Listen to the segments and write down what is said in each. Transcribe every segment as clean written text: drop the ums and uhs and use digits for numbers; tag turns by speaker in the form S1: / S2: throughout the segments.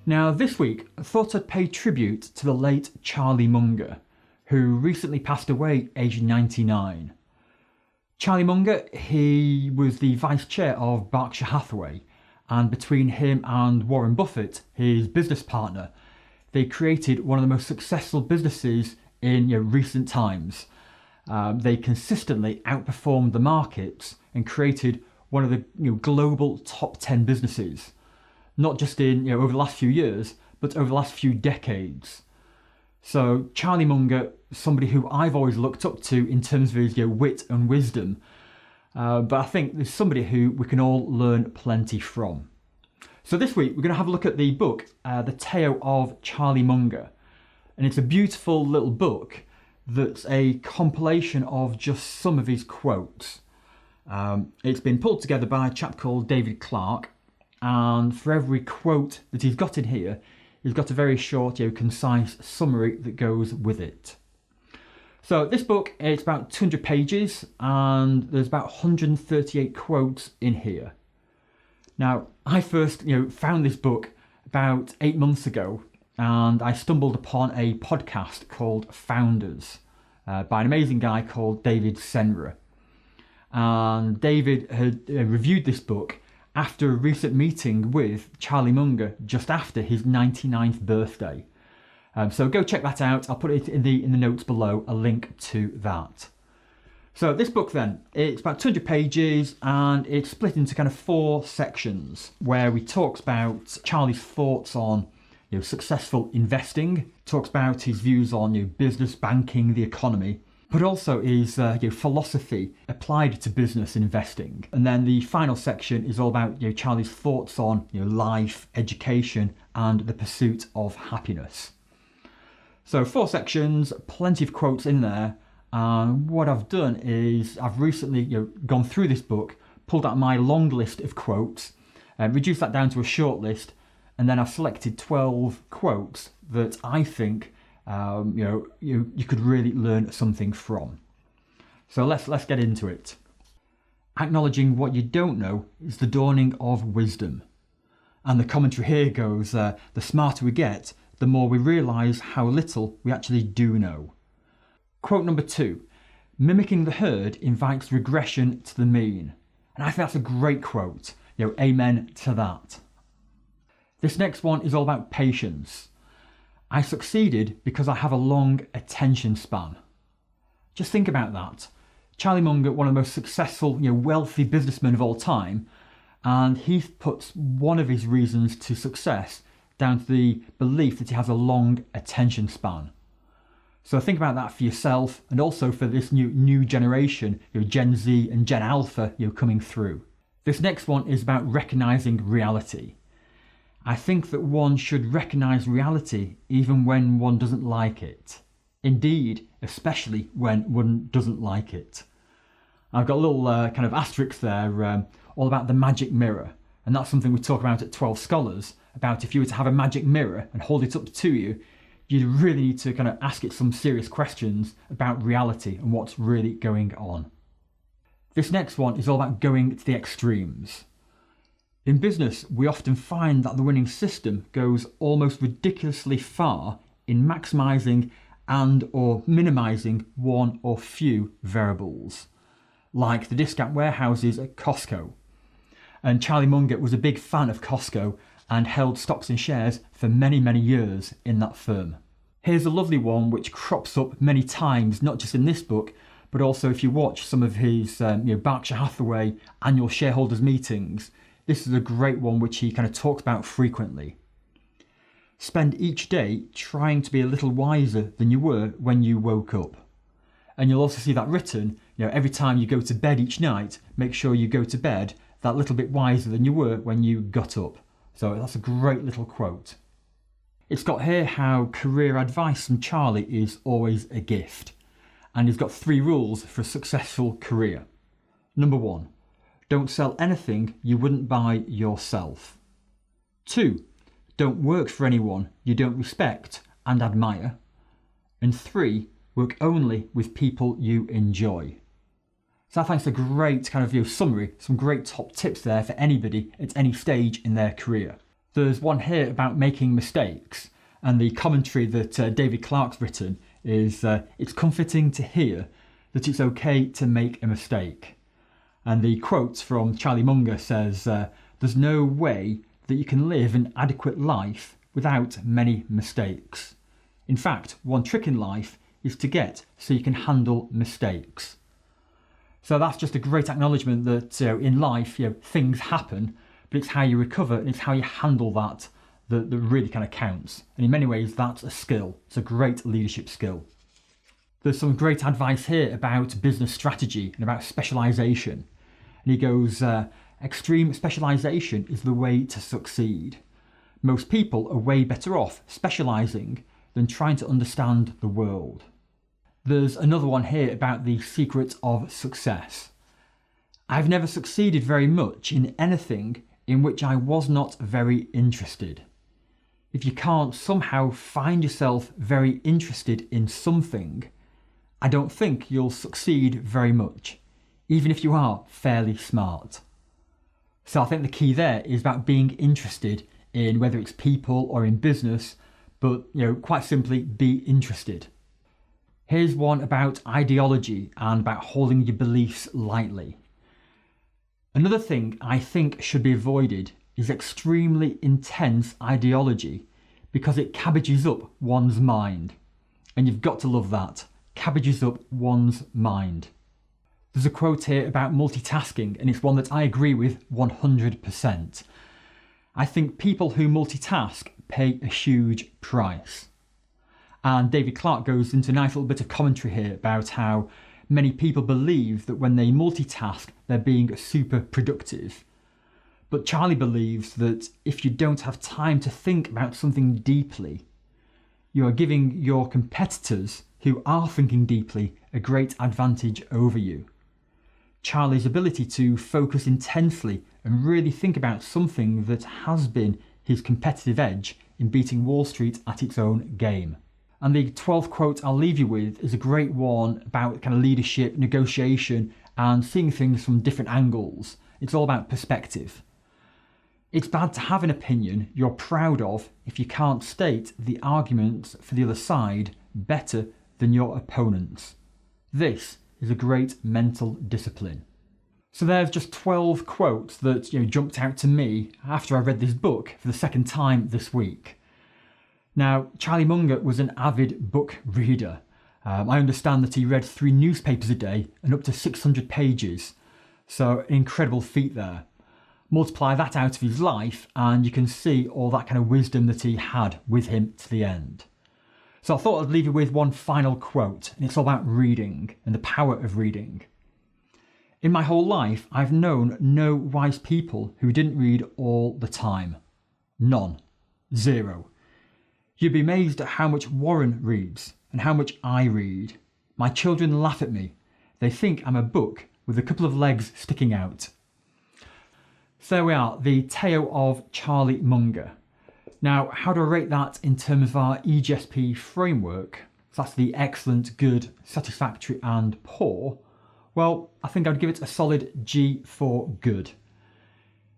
S1: Now this week, I thought I'd pay tribute to the late Charlie Munger, who recently passed away aged 99. Charlie Munger, he was the vice chair of Berkshire Hathaway, and between him and Warren Buffett, his business partner, they created one of the most successful businesses in recent times. They consistently outperformed the markets and created one of the global top 10 businesses, not just in over the last few years, but over the last few decades. So Charlie Munger, somebody who I've always looked up to in terms of his wit and wisdom, but I think there's somebody who we can all learn plenty from. So this week we're going to have a look at the book, The Tao of Charlie Munger, and it's a beautiful little book that's a compilation of just some of his quotes. It's been pulled together by a chap called David Clark, and for every quote that he's got in here, he's got a very short, concise summary that goes with it. So this book, it's about 200 pages, and there's about 138 quotes in here. Now, I first, found this book about 8 months ago, and I stumbled upon a podcast called Founders by an amazing guy called David Senra. And David had reviewed this book after a recent meeting with Charlie Munger just after his 99th birthday. So go check that out. I'll put it in the notes below, a link to that. So this book then, it's about 200 pages and it's split into kind of 4 sections where he talks about Charlie's thoughts on successful investing, talks about his views on business, banking, the economy, but also his philosophy applied to business investing. And then the final section is all about Charlie's thoughts on life, education, and the pursuit of happiness. So 4 sections, plenty of quotes in there. And what I've done is I've recently gone through this book, pulled out my long list of quotes, reduced that down to a short list, and then I've selected 12 quotes that I think you could really learn something from. So let's get into it. Acknowledging what you don't know is the dawning of wisdom. And the commentary here goes, the smarter we get, the more we realise how little we actually do know. Quote number 2, mimicking the herd invites regression to the mean. And I think that's a great quote. Amen to that. This next one is all about patience. I succeeded because I have a long attention span. Just think about that. Charlie Munger, one of the most successful, wealthy businessmen of all time, and he puts one of his reasons to success down to the belief that he has a long attention span. So think about that for yourself, and also for this new generation, Gen Z and Gen Alpha, coming through. This next one is about recognising reality. I think that one should recognise reality even when one doesn't like it. Indeed, especially when one doesn't like it. I've got a little kind of asterisk there, all about the magic mirror. And that's something we talk about at 12 Scholars, about if you were to have a magic mirror and hold it up to you, you really need to kind of ask it some serious questions about reality and what's really going on. This next one is all about going to the extremes. In business, we often find that the winning system goes almost ridiculously far in maximising and or minimising one or few variables, like the discount warehouses at Costco. And Charlie Munger was a big fan of Costco and held stocks and shares for many, many years in that firm. Here's a lovely one which crops up many times, not just in this book, but also if you watch some of his Berkshire Hathaway annual shareholders meetings. This is a great one which he kind of talks about frequently. Spend each day trying to be a little wiser than you were when you woke up. And you'll also see that written, every time you go to bed each night, make sure you go to bed that little bit wiser than you were when you got up. So that's a great little quote. It's got here how career advice from Charlie is always a gift. And he's got 3 rules for a successful career. Number 1, don't sell anything you wouldn't buy yourself. 2, don't work for anyone you don't respect and admire. And 3, work only with people you enjoy. So I think it's a great kind of summary, some great top tips there for anybody at any stage in their career. There's one here about making mistakes, and the commentary that David Clarke's written is it's comforting to hear that it's okay to make a mistake. And the quote from Charlie Munger says, there's no way that you can live an adequate life without many mistakes. In fact, one trick in life is to get so you can handle mistakes. So that's just a great acknowledgement that in life, things happen, but it's how you recover and it's how you handle that really kind of counts. And in many ways, that's a skill. It's a great leadership skill. There's some great advice here about business strategy and about specialization. And he goes, extreme specialization is the way to succeed. Most people are way better off specializing than trying to understand the world. There's another one here about the secret of success. I've never succeeded very much in anything in which I was not very interested. If you can't somehow find yourself very interested in something, I don't think you'll succeed very much, even if you are fairly smart. So I think the key there is about being interested in whether it's people or in business, but quite simply be interested. Here's one about ideology and about holding your beliefs lightly. Another thing I think should be avoided is extremely intense ideology because it cabbages up one's mind. And you've got to love that. Cabbages up one's mind. There's a quote here about multitasking, and it's one that I agree with 100%. I think people who multitask pay a huge price. And David Clarke goes into a nice little bit of commentary here about how many people believe that when they multitask, they're being super productive. But Charlie believes that if you don't have time to think about something deeply, you are giving your competitors who are thinking deeply a great advantage over you. Charlie's ability to focus intensely and really think about something that has been his competitive edge in beating Wall Street at its own game. And the 12th quote I'll leave you with is a great one about kind of leadership, negotiation, and seeing things from different angles. It's all about perspective. It's bad to have an opinion you're proud of if you can't state the arguments for the other side better than your opponents. This is a great mental discipline. So there's just 12 quotes that jumped out to me after I read this book for the second time this week. Now, Charlie Munger was an avid book reader. I understand that he read 3 newspapers a day and up to 600 pages. So an incredible feat there. Multiply that out of his life and you can see all that kind of wisdom that he had with him to the end. So I thought I'd leave you with one final quote, and it's all about reading and the power of reading. In my whole life, I've known no wise people who didn't read all the time. None. Zero. You'd be amazed at how much Warren reads and how much I read. My children laugh at me. They think I'm a book with a couple of legs sticking out. So there we are, the Tao of Charlie Munger. Now, how do I rate that in terms of our EGSP framework? So that's the excellent, good, satisfactory and poor. Well, I think I'd give it a solid G for good.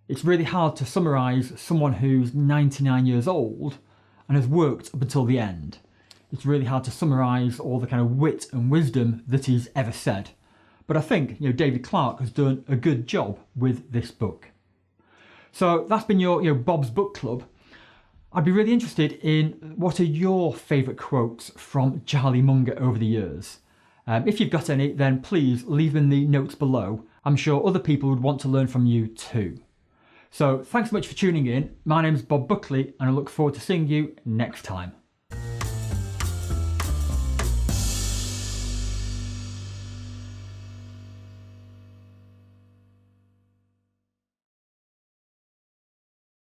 S1: It's really hard to summarise someone who's 99 years old and has worked up until the end. It's really hard to summarise all the kind of wit and wisdom that he's ever said. But I think David Clarke has done a good job with this book. So that's been your Bob's Book Club. I'd be really interested in what are your favourite quotes from Charlie Munger over the years. If you've got any, then please leave them in the notes below. I'm sure other people would want to learn from you too. So thanks so much for tuning in. My name's Bob Buckley and I look forward to seeing you next time.